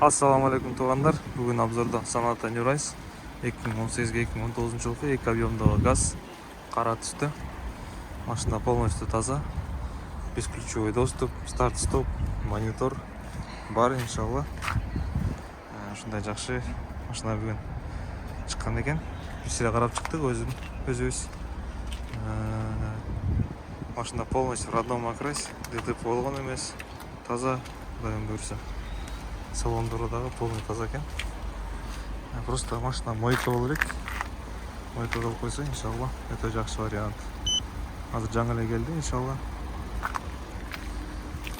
Ассаламу алейкум туугандар. Бүгүн обзордо Sonata New Rise 2018-2019 жылкы 2 объемдогу газ кара түстө. Машина полностью таза. Бесключевой доступ, старт-стоп, монитор бар иншалла. Ушундай жакшы машина бүгүн чыккан экен. Биз эле карап чыктык өзүбүз. Машина полностью в родном окрасе, ДТП болгон эмес, таза, кудайым буйрса. Салондору дагы полный таза экен. Просто машина мойка боло элек. Мойка кылып койсо, иншалла, өтө жакшы вариант. Азыр жаңы эле келди, иншалла.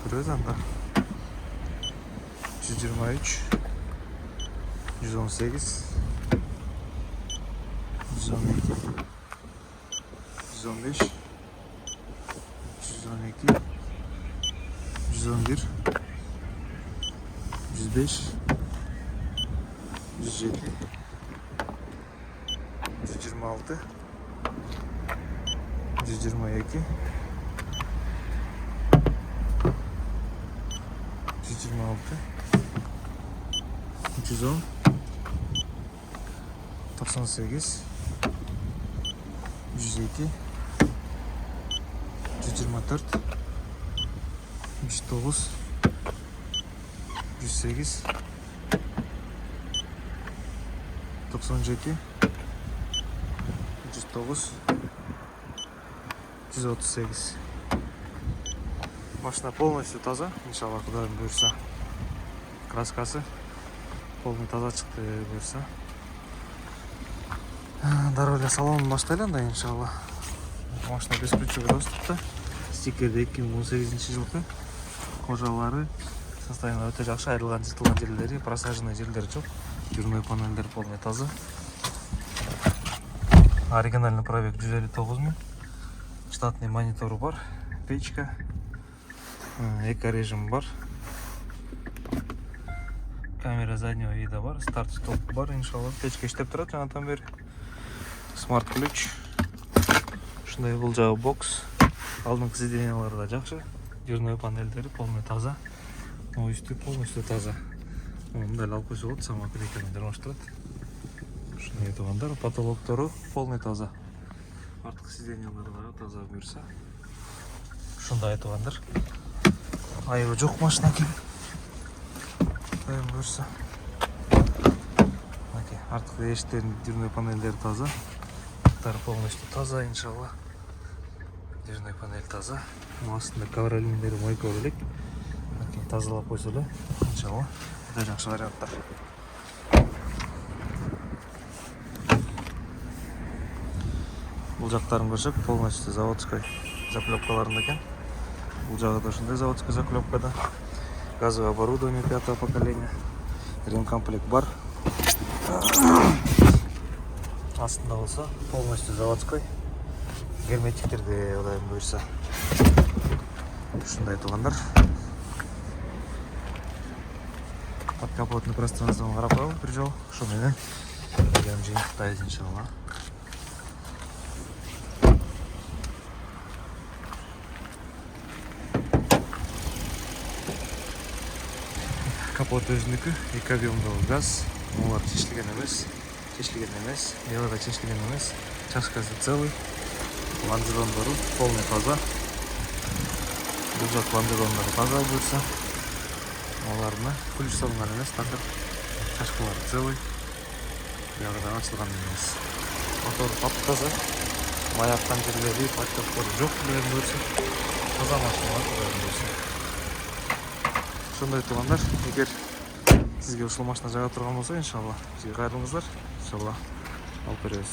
Көрөбүз анда. 123, 118, 112, 115, 112, 111, 105, 107, 126, 122, 126, 310, 98, 102, 124, 109, 108, 97, 109, 138. Машина полностью таза, иншалла, кудайым буйрса. Краскасы полный таза чыкты буйрса. Дароо эле салонун баштайлы анда, иншалла. Машина бесключевой доступта. Стикерде 2018 жылкы. Кожалары состояние өтө жакшы, айрылган жыртылган жерлери, просаженный жерлери жок. Дверной панельдер полный таза. Оригинальный пробег 159 000. Штатный монитор бар, печка, эко-режим бар. Камера заднего вида бар, старт-стоп бар, иншалла. Печка иштеп турат жанатан бери. Смарт-ключ. Ушундай бул жагы бокс. Алдыңкы сиденьялары да жакшы. Дверной панельдери полный таза. Үстү полностью таза. Мындай алып койсо болот, самокат экенин жармаштырат. Ушундай туугандар, потолоктору полный таза. Арткы сиденьялары дагы таза буйрса. Ушундай туугандар. Айыбы жок машина экен. Кудайым буйрса. Арткы эшиктердин дверной панельдери таза. Тары полностью таза, иншалла. Дверной панель таза. Астында ковролиндери мойка боло элек. Тазалап койсо эле, иншалла. Өтө жакшы варианттар. Бул жактарын көрсөк, полностью заводской заклепкаларында экен. Бул жагы да ушундай заводской заклепкада. Газовое оборудование 5-го поколения. Ремкомплект бар. Астында болсо полностью заводской. Герметиктерде кудайым буйрса. Ушундай туугандар. Подкапотный пространствоны карап коелу бир жолу. Ошо менен видеону жыйынтыктайбыз, иншалла. Капот өзүнүкү, 2 объемдогу газ. Булар чечилген эмес. Мела да чечилген эмес. Чашкасы целый. Лонжерондору полный таза. Бул жак лонжерондору таза буйрса. Аларына ключ салынган эмес, такыр. Чашкалары целый. Бuyog'u da ачылган эмес. Мотор таптаза. Маяктан жерлери, подтоктор жок дегенди көрсө. Таза машина буйрса. Ошондой туугандар, эгер сизге ушул машина жага турган болсо, иншалла, бизге кайрылыңыздар. Иншалла, алып беребиз.